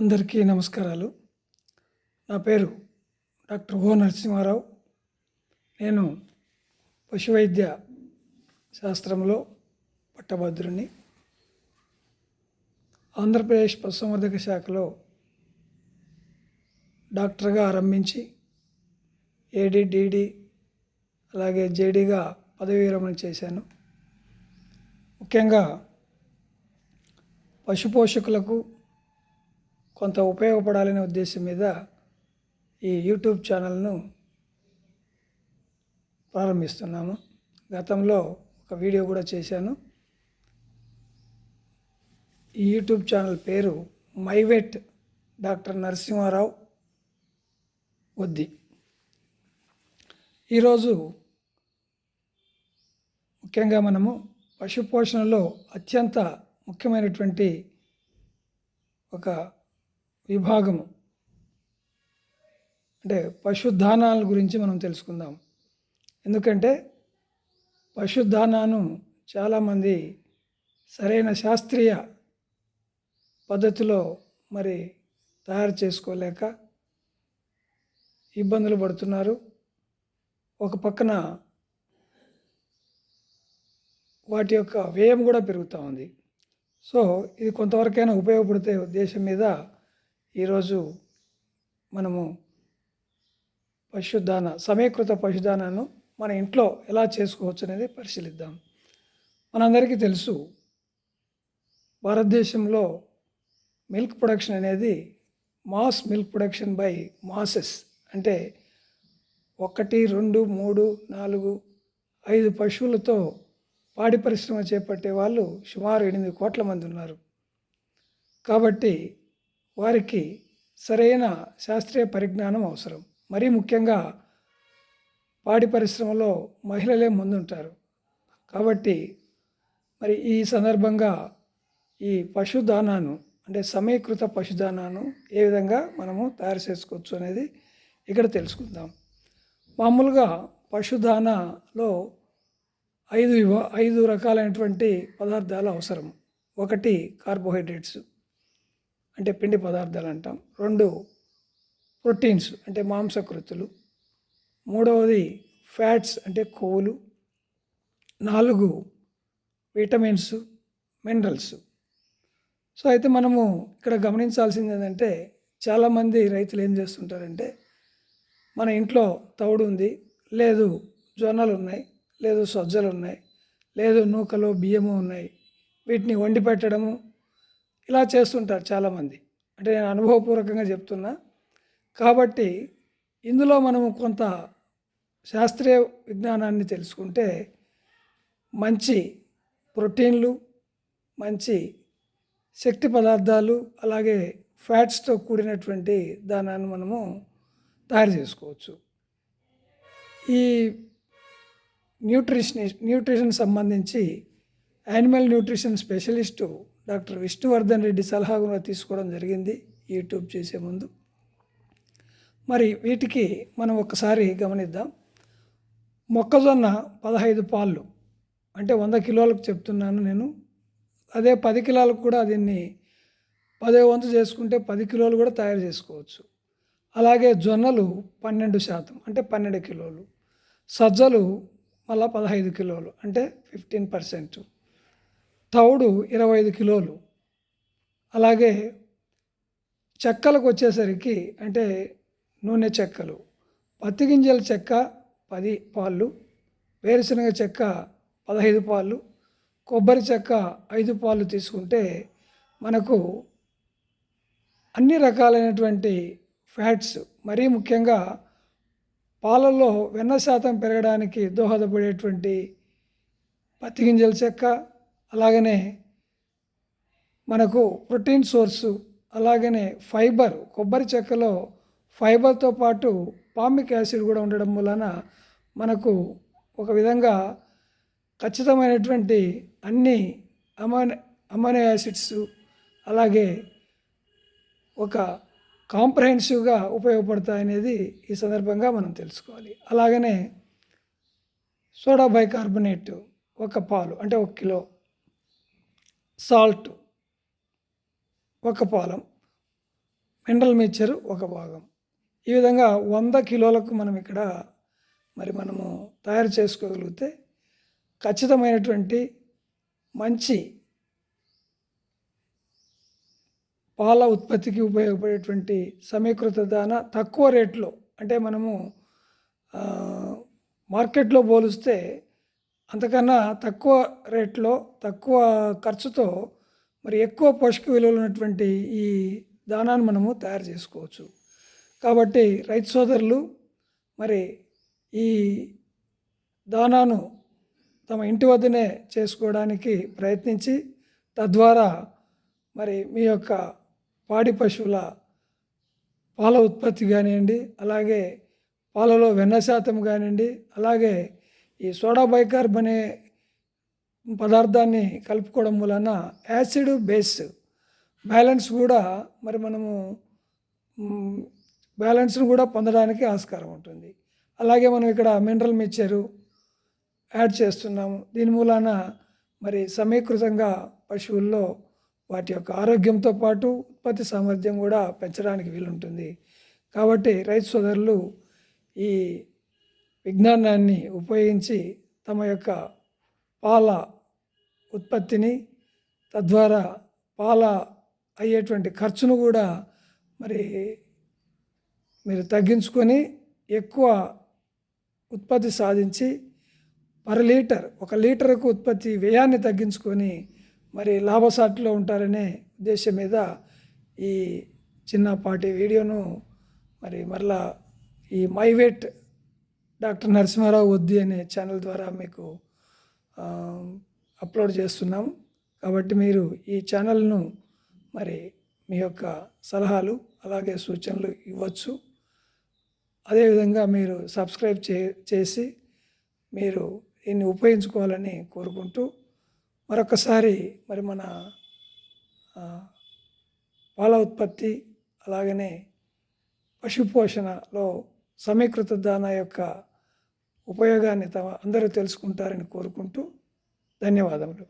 అందరికీ నమస్కారాలు. నా పేరు డాక్టర్ ఓ నరసింహారావు. నేను పశువైద్య శాస్త్రంలో పట్టభద్రుని. ఆంధ్రప్రదేశ్ పశుసంవర్ధక శాఖలో డాక్టర్గా ఆరంభించి ఏడి, డిడి అలాగే జేడీగా పదవీ విరమణ చేశాను. ముఖ్యంగా పశు పోషకులకు కొంత ఉపయోగపడాలనే ఉద్దేశం మీద ఈ యూట్యూబ్ ఛానల్ను ప్రారంభిస్తున్నాము. గతంలో ఒక వీడియో కూడా చేశాను. ఈ యూట్యూబ్ ఛానల్ పేరు మైవెట్ డాక్టర్ నరసింహారావు వద్ది. ఈరోజు ముఖ్యంగా మనము పశు పోషణలో అత్యంత ముఖ్యమైనటువంటి ఒక విభాగము అంటే పశుదానాల గురించి మనం తెలుసుకుందాం. ఎందుకంటే పశుదానాను చాలామంది సరైన శాస్త్రీయ పద్ధతిలో తయారు చేసుకోలేక ఇబ్బందులు పడుతున్నారు. ఒక పక్కన వాటి యొక్క వ్యయం కూడా పెరుగుతూ ఉంది. సో ఇది కొంతవరకైనా ఉపయోగపడితే ఉద్దేశం మీద ఈరోజు మనము సమీకృత పశుదానాన్ని మన ఇంట్లో ఎలా చేసుకోవచ్చు అనేది పరిశీలిద్దాం. మనందరికీ తెలుసు, భారతదేశంలో మిల్క్ ప్రొడక్షన్ అనేది mass milk production by masses, అంటే 1, 2, 3, 4, 5 పశువులతో పాడి పరిశ్రమ చేపట్టే వాళ్ళు సుమారు 8 కోట్ల మంది ఉన్నారు. కాబట్టి వారికి సరైన శాస్త్రీయ పరిజ్ఞానం అవసరం. మరీ ముఖ్యంగా పాడి పరిశ్రమలో మహిళలే ముందుంటారు. కాబట్టి ఈ సందర్భంగా ఈ పశుదానాను అంటే సమీకృత పశుదానాను ఏ విధంగా మనము తయారు చేసుకోవచ్చు అనేది ఇక్కడ తెలుసుకుందాం. మామూలుగా పశుదానాలో 5 రకాలైనటువంటి పదార్థాలు అవసరం. 1 కార్బోహైడ్రేట్స్ అంటే పిండి పదార్థాలు అంటాం. 2 ప్రోటీన్స్ అంటే మాంసకృతులు. 3వది ఫ్యాట్స్ అంటే కొవ్వులు. 4 విటమిన్స్, మినరల్స్. సో అయితే మనము ఇక్కడ గమనించాల్సింది ఏంటంటే, చాలామంది రైతులు ఏం చేస్తుంటారంటే, మన ఇంట్లో తౌడు ఉంది, లేదు జొన్నలు ఉన్నాయి, లేదు సజ్జలు ఉన్నాయి, లేదు నూకలు బియ్యము ఉన్నాయి, వీటిని వండి పెట్టడము ఇలా చేస్తుంటారు చాలామంది. అంటే నేను అనుభవపూర్వకంగా చెప్తున్నా. కాబట్టి ఇందులో మనము కొంత శాస్త్రీయ విజ్ఞానాన్ని తెలుసుకుంటే మంచి ప్రోటీన్లు, మంచి శక్తి పదార్థాలు, అలాగే ఫ్యాట్స్తో కూడినటువంటి దానాన్ని మనము తయారు చేసుకోవచ్చు. ఈ న్యూట్రిషన్ సంబంధించి animal nutrition specialist doctor Vishnuvardhan Reddy సలహా కూడా తీసుకోవడం జరిగింది యూట్యూబ్ చేసే ముందు. వీటికి మనం ఒకసారి గమనిద్దాం. మొక్కజొన్న 15 పాళ్ళు అంటే 100 కిలోలకు చెప్తున్నాను నేను. అదే 10 కిలోలకు కూడా దీన్ని 10వ వంతు చేసుకుంటే 10 కిలోలు కూడా తయారు చేసుకోవచ్చు. అలాగే జొన్నలు 12% అంటే 12 కిలోలు. సజ్జలు మళ్ళీ 15 కిలోలు అంటే 15%. తౌడు 25 కిలోలు. అలాగే చెక్కలకు వచ్చేసరికి అంటే నూనె చెక్కలు, పత్తి గింజల చెక్క 10 పాళ్ళు, వేరుశనగ చెక్క 15 పాళ్ళు, కొబ్బరి చెక్క 5 పాళ్ళు తీసుకుంటే మనకు అన్ని రకాలైనటువంటి ఫ్యాట్స్, మరీ ముఖ్యంగా పాలల్లో వెన్న శాతం పెరగడానికి దోహదపడేటువంటి పత్తి గింజల చెక్క, అలాగనే మనకు ప్రోటీన్ సోర్సు, అలాగనే ఫైబర్, కొబ్బరి చెక్కలో ఫైబర్తో పాటు పామిక్ యాసిడ్ కూడా ఉండడం వలన మనకు ఒక విధంగా ఖచ్చితమైనటువంటి అన్ని అమైనో యాసిడ్స్, అలాగే ఒక కాంప్రహెన్సివ్గా ఉపయోగపడతాయనేది ఈ సందర్భంగా మనం తెలుసుకోవాలి. అలాగనే సోడా బైకార్బోనేట్ 1 పాలు అంటే 1 కిలో, సాల్ట్ 1 పాలం, మినరల్ మిక్చర్ ఒక భాగం. ఈ విధంగా 100 కిలోలకు మనము తయారు చేసుకోగలిగితే ఖచ్చితమైనటువంటి మంచి పాల ఉత్పత్తికి ఉపయోగపడేటువంటి సమీకృత దానా తక్కువ రేట్లో, అంటే మనము మార్కెట్లో పోలిస్తే అంతకన్నా తక్కువ రేట్లో తక్కువ ఖర్చుతో మరి ఎక్కువ పోషక విలువలు ఉన్నటువంటి ఈ దానాన్ని మనము తయారు చేసుకోవచ్చు. కాబట్టి రైతు సోదరులు మరి ఈ దానాను తమ ఇంటి వద్దనే చేసుకోవడానికి ప్రయత్నించి తద్వారా మరి మీ యొక్క పాడి పశువుల పాల ఉత్పత్తి కానివ్వండి, అలాగే పాలలో వెన్న శాతం కానివ్వండి, అలాగే ఈ సోడా బైకార్బ్ అనే పదార్థాన్ని కలుపుకోవడం వలన యాసిడ్ బేస్ బ్యాలెన్స్ కూడా మరి మనము బ్యాలెన్స్ను కూడా పొందడానికి ఆస్కారం ఉంటుంది. అలాగే మనం ఇక్కడ మినరల్ మిక్చరు యాడ్ చేస్తున్నాము. దీని మూలాన మరి సమీకృతంగా పశువుల్లో వాటి యొక్క ఆరోగ్యంతో పాటు ఉత్పత్తి సామర్థ్యం కూడా పెంచడానికి వీలుంటుంది. కాబట్టి రైతు సోదరులు ఈ విజ్ఞానాన్ని ఉపయోగించి తమ యొక్క పాల ఉత్పత్తిని, తద్వారా పాల అయ్యేటువంటి ఖర్చును కూడా మరి మీరు తగ్గించుకొని ఎక్కువ ఉత్పత్తి సాధించి పర్ లీటర్ 1 లీటర్కు ఉత్పత్తి వ్యయాన్ని తగ్గించుకొని మరి లాభసాటిలో ఉంటారనే ఉద్దేశం మీద ఈ చిన్నపాటి వీడియోను మరి మరలా ఈ మైవేట్ డాక్టర్ నరసింహారావు వద్ది అనే ఛానల్ ద్వారా మీకు అప్లోడ్ చేస్తున్నాము. కాబట్టి మీరు ఈ ఛానల్ను మరి మీ యొక్క సలహాలు అలాగే సూచనలు ఇవ్వచ్చు. అదేవిధంగా మీరు సబ్స్క్రైబ్ చేసి మీరు దీన్ని ఉపయోగించుకోవాలని కోరుకుంటూ మరొకసారి మరి మన పాల ఉత్పత్తి అలాగనే పశుపోషణలో సమీకృత దానా యొక్క ఉపయోగాన్ని అందరూ తెలుసుకుంటారని కోరుకుంటూ ధన్యవాదములు.